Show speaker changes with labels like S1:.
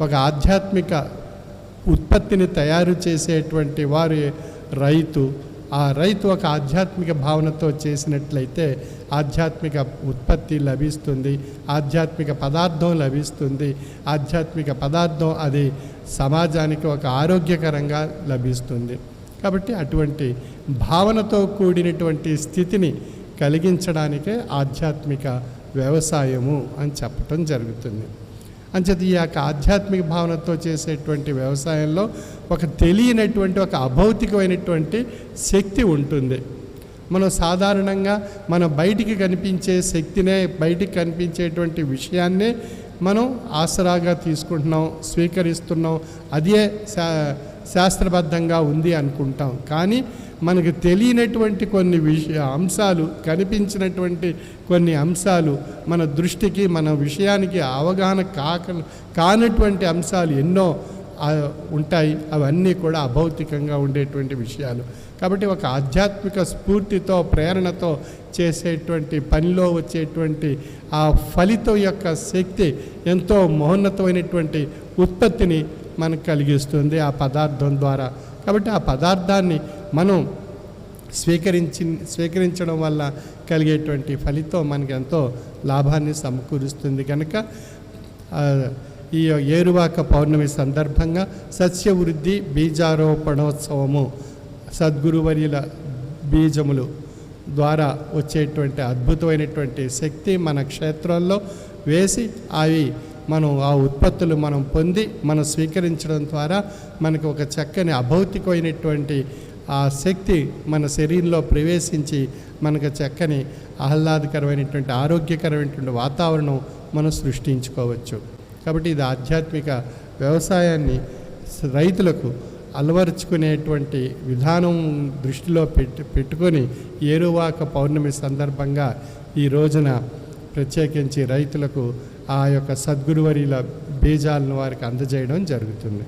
S1: ఒక ఆధ్యాత్మిక ఉత్పత్తిని తయారు చేసేటువంటి వారు రైతు. ఆ రైతు ఒక ఆధ్యాత్మిక భావనతో చేసినట్లయితే ఆధ్యాత్మిక ఉత్పత్తి లభిస్తుంది, ఆధ్యాత్మిక పదార్థం లభిస్తుంది. ఆధ్యాత్మిక పదార్థం అది సమాజానికి ఒక ఆరోగ్యకరంగా లభిస్తుంది. కాబట్టి అటువంటి భావనతో కూడినటువంటి స్థితిని కలిగించడానికే ఆధ్యాత్మిక వ్యవసాయము అని చెప్పటం జరుగుతుంది. అంచేత ఈ యొక్క ఆధ్యాత్మిక భావనతో చేసేటువంటి వ్యవసాయంలో ఒక తెలియనటువంటి ఒక అభౌతికమైనటువంటి శక్తి ఉంటుంది. మనం సాధారణంగా మన బయటికి కనిపించే శక్తినే, బయటికి కనిపించేటువంటి విషయాన్నే మనం ఆసరాగా తీసుకుంటున్నాం, స్వీకరిస్తున్నాం. అదే శాస్త్రబద్ధంగా ఉంది అనుకుంటాం. కానీ మనకు తెలియనటువంటి కొన్ని అంశాలు, కనిపించినటువంటి కొన్ని అంశాలు, మన దృష్టికి, మన విషయానికి అవగాహన కానటువంటి అంశాలు ఎన్నో ఉంటాయి. అవన్నీ కూడా అభౌతికంగా ఉండేటువంటి విషయాలు. కాబట్టి ఒక ఆధ్యాత్మిక స్ఫూర్తితో, ప్రేరణతో చేసేటువంటి పనిలో వచ్చేటువంటి ఆ ఫలితం యొక్క శక్తి ఎంతో మహోన్నతమైనటువంటి ఉత్పత్తిని మనకు కలిగిస్తుంది ఆ పదార్థం ద్వారా. కాబట్టి ఆ పదార్థాన్ని మనం స్వీకరించడం వల్ల కలిగేటువంటి ఫలితం మనకి ఎంతో లాభాన్ని సమకూరుస్తుంది. కనుక ఈ ఏరువాక పౌర్ణమి సందర్భంగా సస్యవృద్ధి బీజారోపణోత్సవము, సద్గురువర్యుల బీజములు ద్వారా వచ్చేటువంటి అద్భుతమైనటువంటి శక్తి మన క్షేత్రంలో వేసి అవి మనం ఆ ఉత్పత్తులు మనం పొంది మనం స్వీకరించడం ద్వారా మనకు ఒక చక్కని అభౌతికమైనటువంటి ఆ శక్తి మన శరీరంలో ప్రవేశించి మనకు చక్కని ఆహ్లాదకరమైనటువంటి ఆరోగ్యకరమైనటువంటి వాతావరణం మనం సృష్టించుకోవచ్చు. కాబట్టి ఇది ఆధ్యాత్మిక వ్యవసాయాన్ని రైతులకు అలవరుచుకునేటువంటి విధానం దృష్టిలో పెట్టుకొని ఏరువాక పౌర్ణమి సందర్భంగా ఈ రోజున ప్రత్యేకించి రైతులకు ఆ యొక్క సద్గురువర్యుల బీజాలను వారికి అందజేయడం జరుగుతుంది.